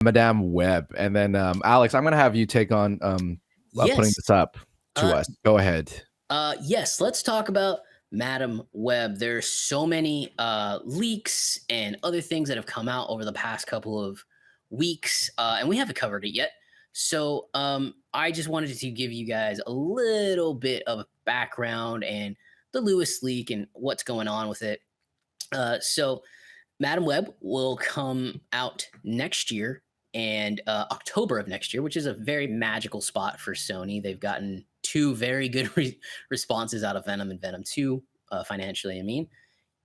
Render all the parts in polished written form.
Madame Webb, and then Alex, I'm gonna have you take on putting Yes. this up to us. Go ahead. Yes, let's talk about Madam Web. There's so many leaks and other things that have come out over the past couple of weeks, and we haven't covered it yet. So I just wanted to give you guys a little bit of background and the Lewis leak and what's going on with it. So Madam Web will come out next year and October of next year, which is a very magical spot for Sony. They've gotten two very good responses out of Venom and Venom 2 financially, I mean.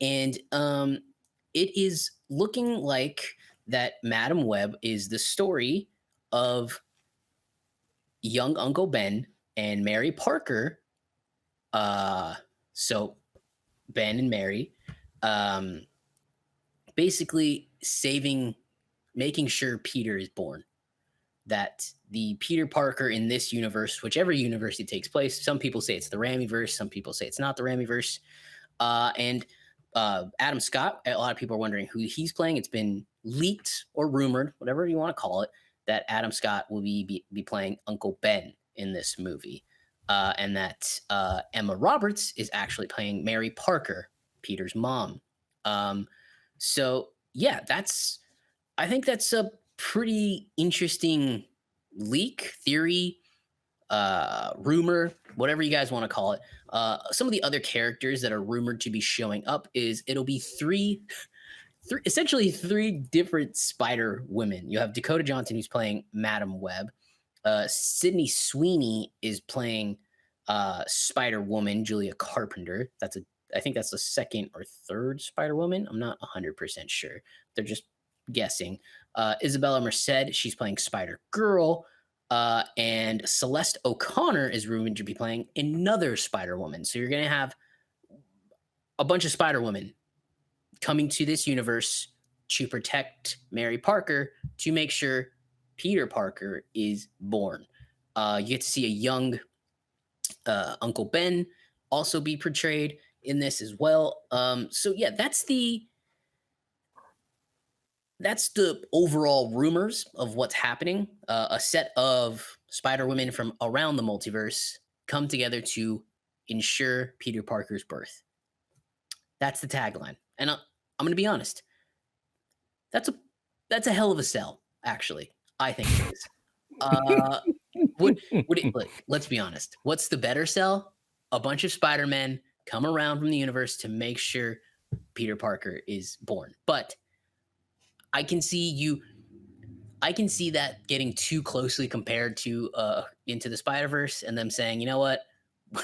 And it is looking like that Madam Web is the story of young Uncle Ben and Mary Parker. So Ben and Mary basically making sure Peter is born. That the Peter Parker in this universe, whichever universe it takes place, some people say it's the Raimiverse, some people say it's not the Raimiverse. And Adam Scott, a lot of people are wondering who he's playing. It's been leaked or rumored, whatever you want to call it, that Adam Scott will be playing Uncle Ben in this movie. And that Emma Roberts is actually playing Mary Parker, Peter's mom. So yeah, I think that's a pretty interesting leak, theory, rumor, whatever you guys want to call it. Some of the other characters that are rumored to be showing up is it'll be essentially three different Spider Women. You have Dakota Johnson, who's playing Madam Web. Sydney Sweeney is playing Spider Woman, Julia Carpenter. I think that's the second or third Spider Woman. I'm not 100% sure. They're just guessing. Isabella Merced, she's playing Spider Girl. And Celeste O'Connor is rumored to be playing another Spider Woman. So you're going to have a bunch of Spider Women coming to this universe to protect Mary Parker to make sure Peter Parker is born. You get to see a young Uncle Ben also be portrayed in this as well. So yeah, that's the overall rumors of what's happening. A set of Spider Women from around the multiverse come together to ensure Peter Parker's birth. That's the tagline. And I'm going to be honest. That's a hell of a sell, actually. I think it is. Let's be honest. What's the better sell? A bunch of Spider-Men come around from the universe to make sure Peter Parker is born. But I can see that getting too closely compared to Into the Spider-Verse and them saying, you know what,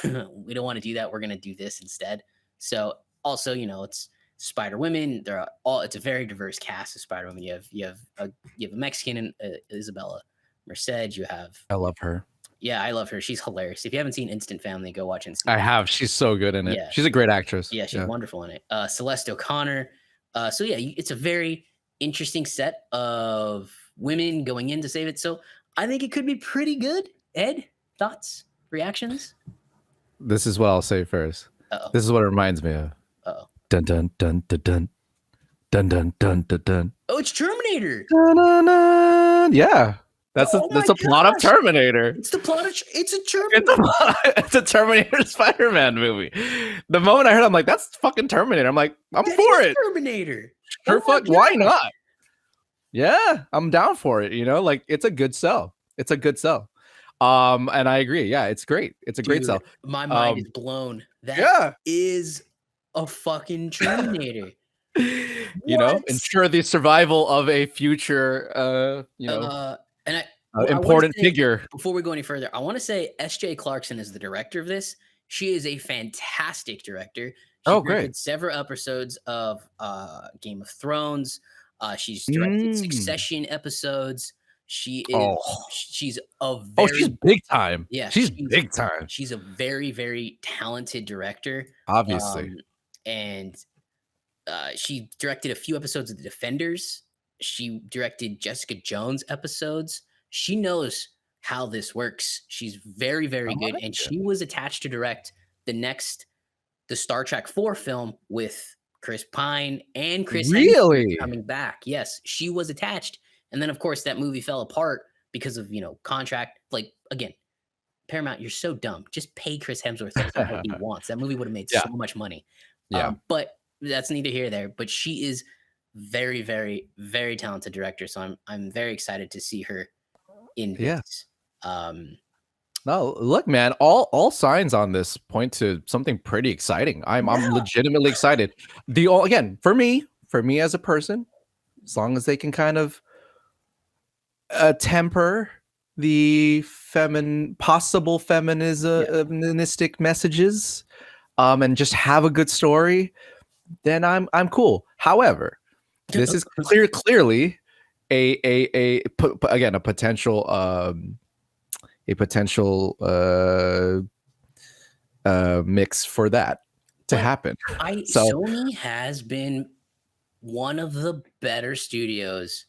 we don't want to do that. We're going to do this instead. So also, it's Spider-Women. It's a very diverse cast of Spider-Women. You have a Mexican and Isabella Merced. I love her. Yeah, I love her. She's hilarious. If you haven't seen Instant Family, go watch Instant I Family. have. She's so good in it. Yeah. She's a great actress. Yeah, she's wonderful in it. Celeste O'Connor. So yeah, it's a very interesting set of women going in to save it. So I think it could be pretty good. Ed, thoughts, reactions? This is what I'll say first. Uh-oh. This is what it reminds me of. Uh-oh. Dun dun dun dun dun dun dun dun dun dun. Oh, it's Terminator. Dun, dun, dun. Yeah. That's a plot of Terminator. It's a Terminator. It's a Terminator Spider-Man movie. The moment I heard, I'm like, that's fucking Terminator. I'm like, I'm for it. Terminator. Sure, fuck. Why not? Yeah, I'm down for it. Like it's a good sell. It's a good sell. And I agree. Yeah, it's great. It's a great sell. My mind is blown. That is a fucking Terminator. Ensure the survival of a future, important figure. Before we go any further, I want to say S.J. Clarkson is the director of this. She is a fantastic director. She directed several episodes of Game of Thrones. She's directed Succession episodes. She's big time. Yeah, she's big time. She's a very, very talented director. Obviously. And she directed a few episodes of The Defenders. She directed Jessica Jones episodes. She knows how this works. She's very, very good. And she was attached to direct the Star Trek 4 film with Chris Pine and Chris really coming back. Yes, she was attached. And then of course that movie fell apart because of contract. Like again, Paramount, you're so dumb. Just pay Chris Hemsworth what he wants. That movie would have made Yeah. so much money. Yeah. But that's neither here nor there. But she is very, very, very talented director. So I'm very excited to see her in this. No, look, man, all signs on this point to something pretty exciting. I'm legitimately excited. Again, for me as a person, as long as they can kind of temper the possible feministic messages, and just have a good story, then I'm cool. However, this is clearly a potential mix for that to happen. Sony has been one of the better studios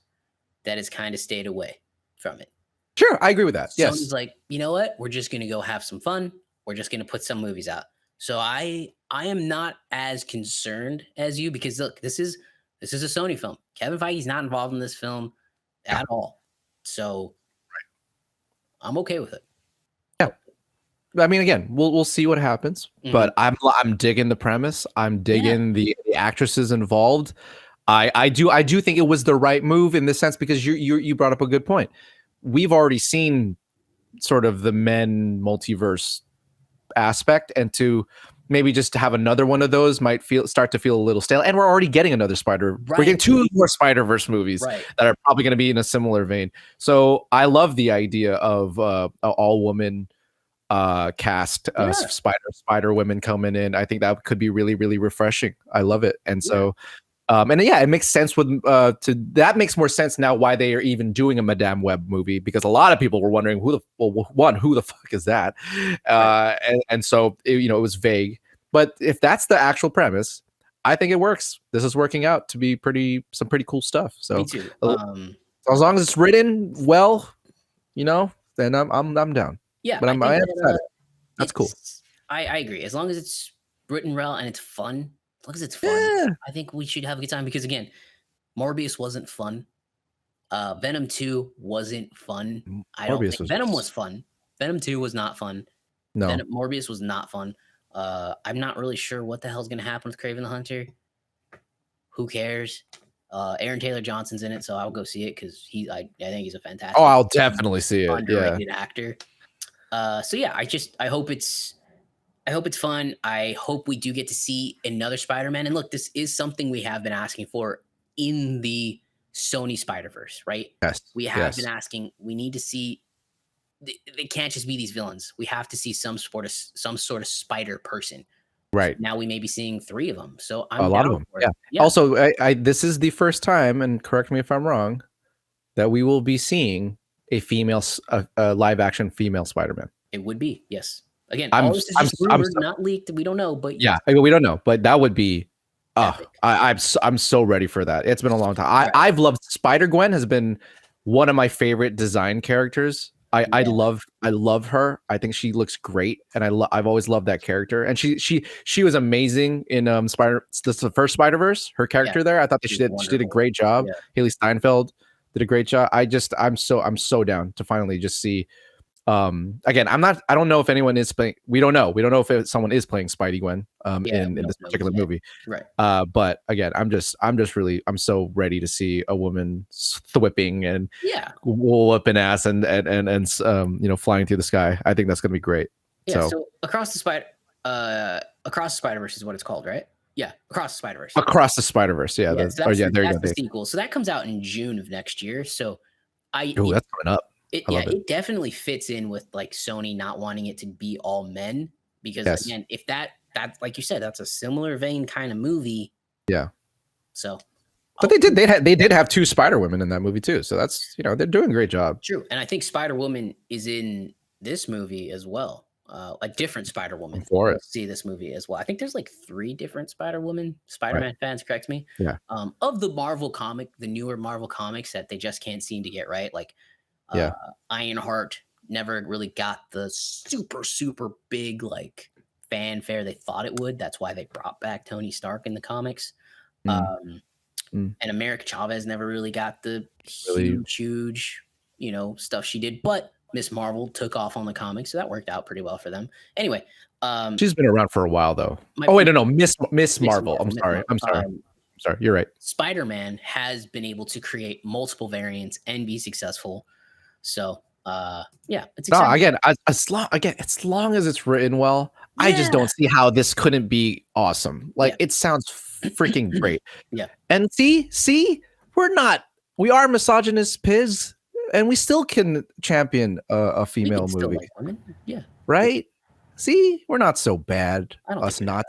that has kind of stayed away from it. Sure, I agree with that. Sony's like, you know what? We're just gonna go have some fun. We're just gonna put some movies out. So I am not as concerned as you, because look, this is a Sony film. Kevin Feige's not involved in this film at all. So I'm okay with it. Yeah. I mean, again, we'll see what happens, but I'm digging the premise. I'm digging the actresses involved. I do think it was the right move in this sense, because you brought up a good point. We've already seen sort of the men multiverse aspect, and to maybe just to have another one of those might start to feel a little stale. And we're already getting another we're getting 2 more Spider-Verse movies that are probably going to be in a similar vein. So I love the idea of an all-woman cast, Spider women coming in. I think that could be really, really refreshing. I love it. And so it makes sense that makes more sense now why they are even doing a Madame Web movie, because a lot of people were wondering who the fuck is that? And so it was vague. But if that's the actual premise, I think it works. This is working out to be some pretty cool stuff. So me too. As long as it's written well, then I'm down. Yeah, but I'm excited. That's cool. I agree. As long as it's written well and it's fun. As long as it's fun, I think we should have a good time, because again, Morbius wasn't fun. Venom 2 wasn't fun. Venom was fun. Venom 2 was not fun. No. Morbius was not fun. I'm not really sure what the hell's going to happen with Kraven the Hunter. Who cares? Aaron Taylor Johnson's in it, so I'll go see it, because I think he's a fantastic. Oh, I'll definitely see it. Underrated actor. So yeah, I hope it's fun. I hope we do get to see another Spider-Man. And look, this is something we have been asking for in the Sony Spider-Verse, right? Yes. We have been asking. We need to see. They can't just be these villains. We have to see some sort of spider person. Right. Now we may be seeing 3 of them. So I'm a lot of them. Yeah. Also, this is the first time, and correct me if I'm wrong, that we will be seeing a live action female Spider-Man. It would be, yes. Again, all this is just rumored, not leaked. We don't know, but yeah, we don't know. But that would be. I'm so ready for that. It's been a long time. I've loved Spider-Gwen. Has been one of my favorite design characters. I love her. I think she looks great, and I've always loved that character. And she was amazing in the first Spider-Verse. Her character there, I thought she did a great job. Yeah. Haley Steinfeld did a great job. I'm so down to finally just see. Again, I don't know if anyone is playing. We don't know if someone is playing Spidey-Gwen in this particular movie. Right. But again, I'm so ready to see a woman thwipping and whooping ass and flying through the sky. I think that's gonna be great. Yeah. So Across the Spider-Verse is what it's called, right? Yeah, Across the Spider-Verse. Across the Spider-Verse. Yeah. There you go. That's the sequel. So that comes out in June of next year. So that's coming up. It definitely fits in with like Sony not wanting it to be all men, because again, if that's like you said, that's a similar vein kind of movie. Yeah. So, but they did have 2 Spider-Women in that movie too. So that's they're doing a great job. True, and I think Spider-Woman is in this movie as well. A different Spider-Woman. See this movie as well. I think there's like 3 different Spider-Woman. Spider-Man fans, correct me. Yeah. Of the newer Marvel comics that they just can't seem to get right, like. Ironheart never really got the super big like fanfare they thought it would. That's why they brought back Tony Stark in the comics. Mm. And America Chavez never really got the Really? huge, stuff she did. But Miss Marvel took off on the comics, so that worked out pretty well for them. Anyway, She's been around for a while, though. my, Oh wait, no, Miss Marvel. Marvel, I'm Miss sorry. Marvel. I'm sorry. You're right. Spider-Man has been able to create multiple variants and be successful. So, yeah, it's No, exciting. again, as long as it's written well, I just Yeah, don't see how this couldn't be awesome. Like yeah, it sounds freaking great. yeah. And see, we are misogynist piz, and we still can champion a We female can still movie, like women. Yeah, right? See, we're not so bad. I don't think Us we're not.